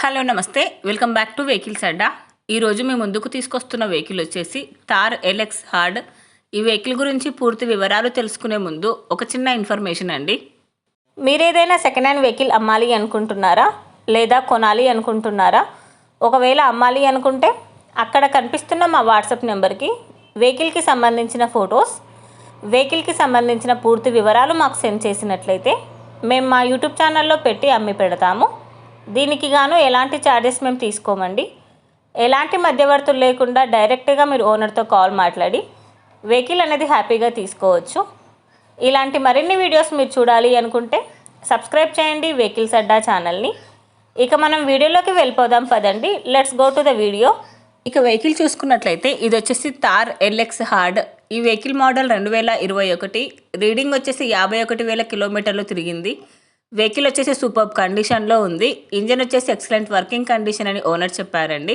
Hello నమస్తే, welcome back to vehicles అడ్డా. ఈరోజు మేము ముందుకు తీసుకొస్తున్న వెహికల్ వచ్చేసి థార్ ఎల్ఎక్స్ హార్డ్. ఈ వెహికల్ గురించి పూర్తి వివరాలు తెలుసుకునే ముందు ఒక చిన్న ఇన్ఫర్మేషన్ అండి. మీరేదైనా సెకండ్ హ్యాండ్ వెహికల్ అమ్మాలి అనుకుంటున్నారా లేదా కొనాలి అనుకుంటున్నారా? ఒకవేళ అమ్మాలి అనుకుంటే అక్కడ కనిపిస్తున్న మా వాట్సాప్ నెంబర్కి వెహికల్కి సంబంధించిన ఫొటోస్, వెహికల్కి సంబంధించిన పూర్తి వివరాలు మాకు సెండ్ చేసినట్లయితే మేము మా యూట్యూబ్ ఛానల్లో పెట్టి అమ్మి పెడతాము. దీనికి గాను ఎలాంటి ఛార్జెస్ మేము తీసుకోమండి. ఎలాంటి మధ్యవర్తులు లేకుండా డైరెక్ట్గా మీరు ఓనర్తో కాల్ మాట్లాడి వెహికల్ అనేది హ్యాపీగా తీసుకోవచ్చు. ఇలాంటి మరిన్ని వీడియోస్ మీరు చూడాలి అనుకుంటే సబ్స్క్రైబ్ చేయండి వెహికల్స్ అడ్డా ఛానల్ని. ఇక మనం వీడియోలోకి వెళ్ళిపోదాం పదండి. Let's go to the video. ఇక వెహికల్ చూసుకున్నట్లయితే ఇది వచ్చేసి థార్ ఎల్ఎక్స్ హార్డ్. ఈ వెహికల్ మోడల్ 2021, రీడింగ్ వచ్చేసి 51,000 కిలోమీటర్లు తిరిగింది. వెహికల్ వచ్చేసి సూపర్ కండిషన్లో ఉంది. ఇంజన్ వచ్చేసి ఎక్సలెంట్ వర్కింగ్ కండిషన్ అని ఓనర్ చెప్పారండి.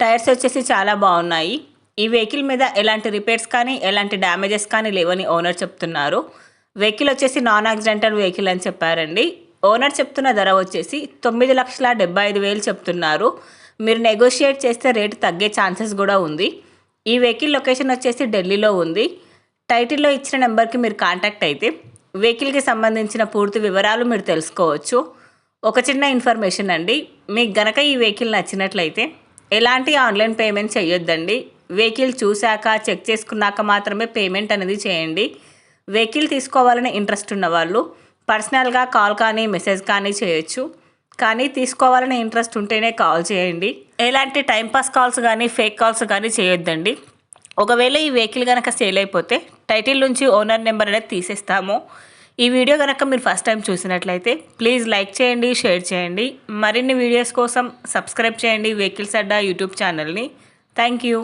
టైర్స్ వచ్చేసి చాలా బాగున్నాయి. ఈ వెహికల్ మీద ఎలాంటి రిపేర్స్ కానీ ఎలాంటి డ్యామేజెస్ కానీ లేవని ఓనర్ చెప్తున్నారు. వెహికల్ వచ్చేసి నాన్ యాక్సిడెంటల్ వెహికల్ అని చెప్పారండి. ఓనర్ చెప్తున్న ధర వచ్చేసి 9,75,000 చెప్తున్నారు. మీరు నెగోషియేట్ చేస్తే రేటు తగ్గే ఛాన్సెస్ కూడా ఉంది. ఈ వెహికల్ లొకేషన్ వచ్చేసి ఢిల్లీలో ఉంది. టైటిల్లో ఇచ్చిన నెంబర్కి మీరు కాంటాక్ట్ అయితే వెహికల్కి సంబంధించిన పూర్తి వివరాలు మీరు తెలుసుకోవచ్చు. ఒక చిన్న ఇన్ఫర్మేషన్ అండి, మీకు గనక ఈ వెహికల్ నచ్చినట్లయితే ఎలాంటి ఆన్లైన్ పేమెంట్ చేయొద్దండి. వెహికల్ చూశాక చెక్ చేసుకున్నాక మాత్రమే పేమెంట్ అనేది చేయండి. వెహికల్ తీసుకోవాలని ఇంట్రెస్ట్ ఉన్నవాళ్ళు పర్సనల్గా కాల్ కానీ మెసేజ్ కానీ చేయొచ్చు. కానీ తీసుకోవాలని ఇంట్రెస్ట్ ఉంటేనే కాల్ చేయండి. ఎలాంటి టైంపాస్ కాల్స్ కానీ ఫేక్ కాల్స్ కానీ చేయొద్దండి. ఒకవేళ ఈ వెహికల్ కనుక సేల్ అయిపోతే టైటిల్ నుంచి ఓనర్ నెంబర్ అనేది తీసేస్తాము. ఈ వీడియో కనుక మీరు ఫస్ట్ టైం చూసినట్లయితే ప్లీజ్ లైక్ చేయండి, షేర్ చేయండి. మరిన్ని వీడియోస్ కోసం సబ్స్క్రైబ్ చేయండి వెహికల్స్ అడ్డా యూట్యూబ్ ఛానల్ని. Thank you.